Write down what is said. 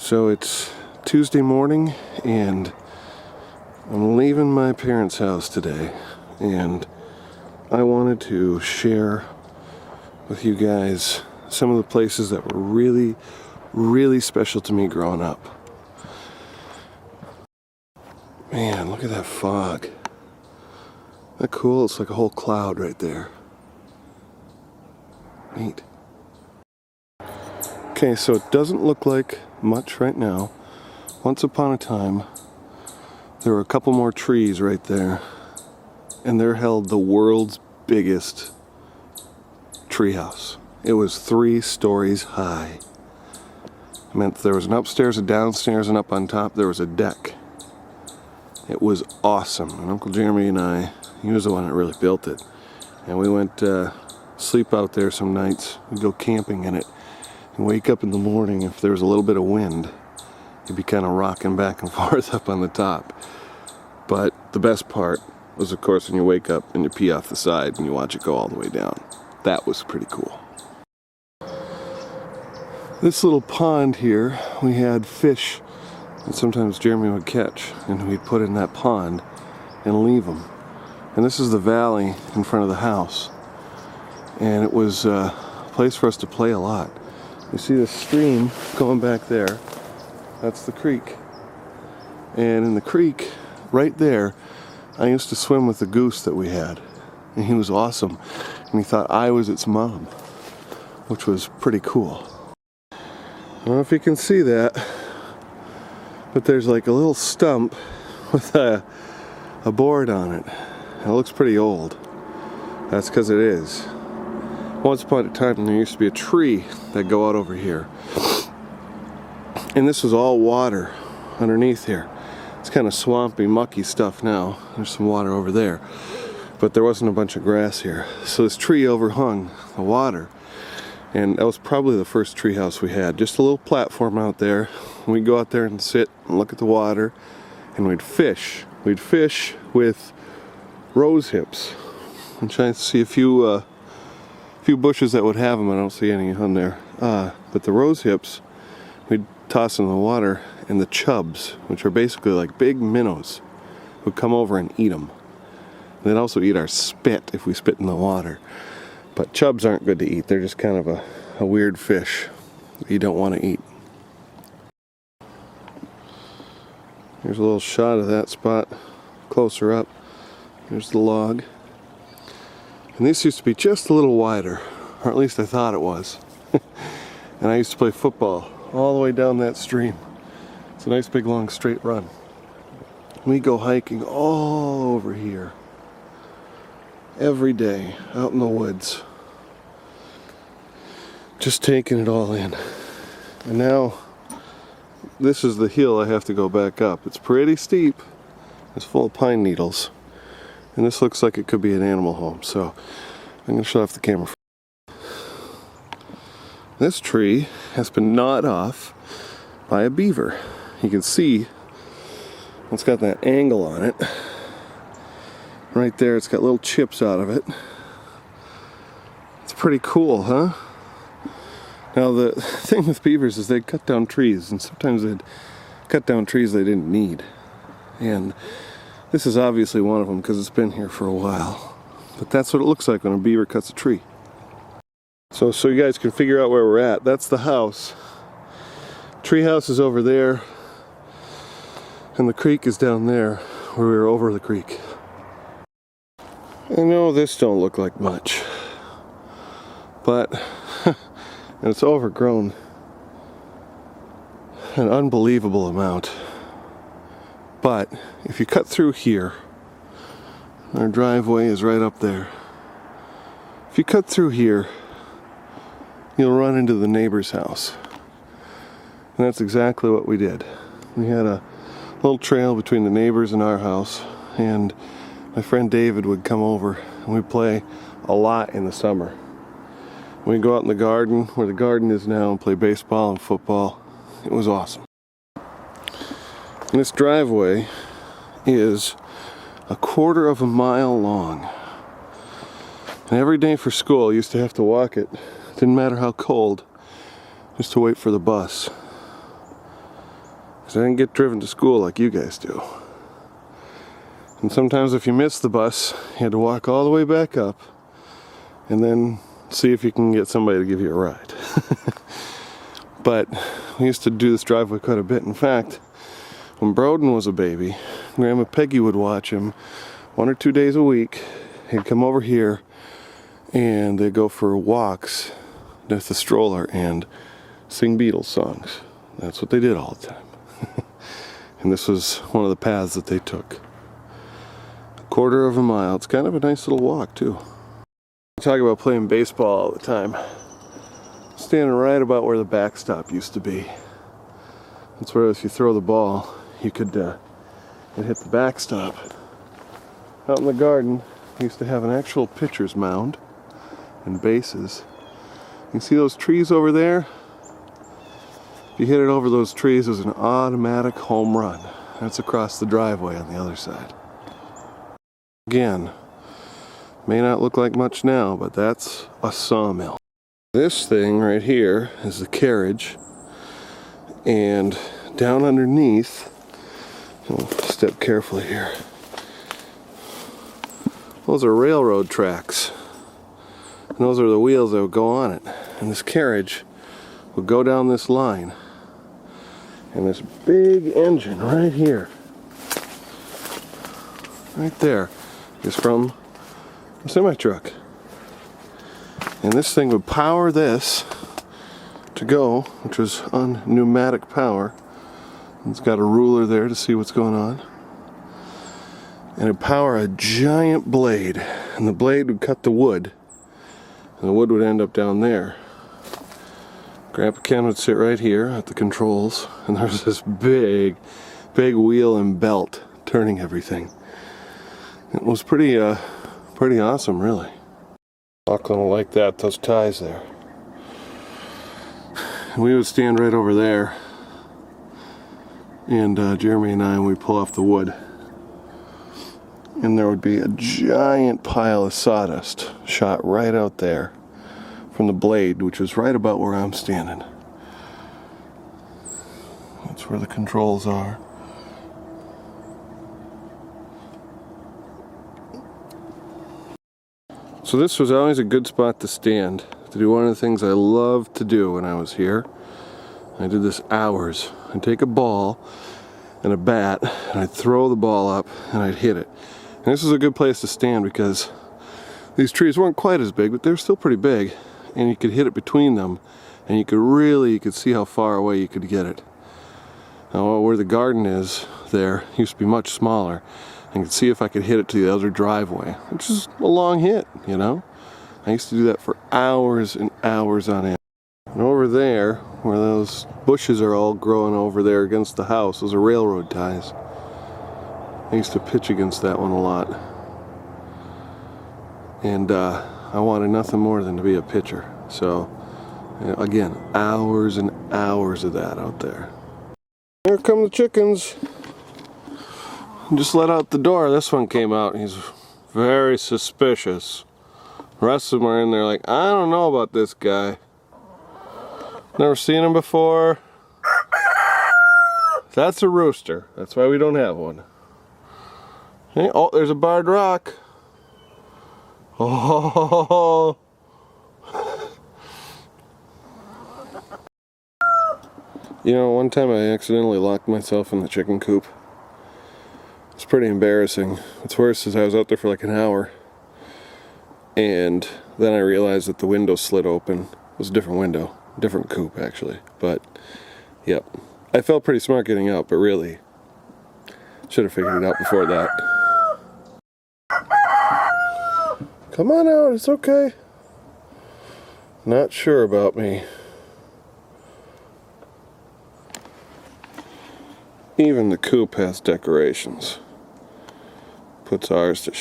So it's Tuesday morning and I'm leaving my parents' house today, and I wanted to share with you guys some of the places that were really, really special to me growing up. Man, look at that fog. Isn't that cool? It's like a whole cloud right there. Neat. Okay, so it doesn't look like much right now. Once upon a time, there were a couple more trees right there, and there held the world's biggest treehouse. It was 3 stories high. It meant there was an upstairs, a downstairs, and up on top there was a deck. It was awesome. And Uncle Jeremy and he was the one that really built it. And we went sleep out there some nights. We'd go camping in it and wake up in the morning. If there was a little bit of wind, you'd be kind of rocking back and forth up on the top. But the best part was, of course, when you wake up and you pee off the side and you watch it go all the way down. That was pretty cool. This little pond here, we had fish that sometimes Jeremy would catch, and we'd put in that pond and leave them. And this is the valley in front of the house. And it was a place for us to play a lot. You see the stream going back there. That's the creek. And in the creek, right there, I used to swim with the goose that we had. And he was awesome. And he thought I was its mom, which was pretty cool. I don't know if you can see that, but there's like a little stump with a board on it. It looks pretty old. That's because it is. Once upon a time, there used to be a tree that go out over here. And this was all water underneath here. It's kind of swampy, mucky stuff now. There's some water over there. But there wasn't a bunch of grass here. So this tree overhung the water. And that was probably the first tree house we had. Just a little platform out there. We'd go out there and sit and look at the water. And we'd fish. We'd fish with rose hips. I'm trying to see a few bushes that would have them. I don't see any on there. But the rose hips, we'd toss in the water, and the chubs, which are basically like big minnows, would come over and eat them. They'd also eat our spit if we spit in the water. But chubs aren't good to eat. They're just kind of a weird fish that you don't want to eat. Here's a little shot of that spot closer up. Here's the log. And this used to be just a little wider, or at least I thought it was. And I used to play football all the way down that stream. It's a nice big long straight run. We go hiking all over here every day out in the woods, just taking it all in. And now this is the hill I have to go back up. It's pretty steep. It's full of pine needles. And this looks like it could be an animal home, so I'm going to shut off the camera. This tree has been gnawed off by a beaver. You can see it's got that angle on it. Right there, it's got little chips out of it. It's pretty cool, huh? Now the thing with beavers is they cut down trees, and sometimes they'd cut down trees they didn't need. And this is obviously one of them because it's been here for a while. But that's what it looks like when a beaver cuts a tree. So you guys can figure out where we're at. That's the house. Tree house is over there. And the creek is down there where we were over the creek. I know this don't look like much. But and it's overgrown an unbelievable amount. But if you cut through here, our driveway is right up there. If you cut through here, you'll run into the neighbor's house. And that's exactly what we did. We had a little trail between the neighbors and our house, and my friend David would come over and we'd play a lot in the summer. We'd go out in the garden, where the garden is now, and play baseball and football. It was awesome. And this driveway is 1/4 mile long. And every day for school, I used to have to walk it. Didn't matter how cold, just to wait for the bus. because I didn't get driven to school like you guys do. And sometimes if you missed the bus, you had to walk all the way back up and then see if you can get somebody to give you a ride. But we used to do this driveway quite a bit. In fact, when Broden was a baby, Grandma Peggy would watch him 1 or 2 days a week. He'd come over here and they'd go for walks with the stroller and sing Beatles songs. That's what they did all the time. And this was one of the paths that they took. 1/4 of a mile. It's kind of a nice little walk too. We talk about playing baseball all the time. Standing right about where the backstop used to be. That's where if you throw the ball, you could hit the backstop. Out in the garden, we used to have an actual pitcher's mound and bases. You see those trees over there? If you hit it over those trees, it was an automatic home run. That's across the driveway on the other side. Again, may not look like much now, but that's a sawmill. This thing right here is the carriage, and down underneath, I'll step carefully here, those are railroad tracks, and those are the wheels that would go on it, and this carriage would go down this line, and this big engine right here, right there, is from a semi-truck. And this thing would power this to go, which was on pneumatic power. It's got a ruler there to see what's going on. And it'd power a giant blade, and the blade would cut the wood, and the wood would end up down there. Grandpa Ken would sit right here at the controls, and there's this big wheel and belt turning everything. It was pretty awesome, really. Lachlan will like that, those ties there. And we would stand right over there, and Jeremy and I, we'd pull off the wood, and there would be a giant pile of sawdust shot right out there from the blade, which was right about where I'm standing. That's where the controls are. So this was always a good spot to stand, to do one of the things I loved to do when I was here. I did this hours. I'd take a ball and a bat, and I'd throw the ball up, and I'd hit it. And this was a good place to stand because these trees weren't quite as big, but they were still pretty big, and you could hit it between them, and you could see how far away you could get it. Now where the garden is there used to be much smaller. I could see if I could hit it to the other driveway, which is a long hit, you know. I used to do that for hours and hours on end. And over there, where those bushes are all growing over there against the house, those are railroad ties. I used to pitch against that one a lot. And I wanted nothing more than to be a pitcher. So, you know, again, hours and hours of that out there. Here come the chickens. Just let out the door. This one came out. He's very suspicious. The rest of them are in there like, I don't know about this guy. Never seen him before. That's a rooster. That's why we don't have one. Hey, oh, there's a barred rock. Oh. You know, one time I accidentally locked myself in the chicken coop. It's pretty embarrassing. What's worse is I was out there for like an hour, and then I realized that the window slid open. It was a different window, different coop actually, but yep. I felt pretty smart getting out, but really should have figured it out before that. Come on out, it's okay. Not sure about me. Even the coop has decorations. Puts ours to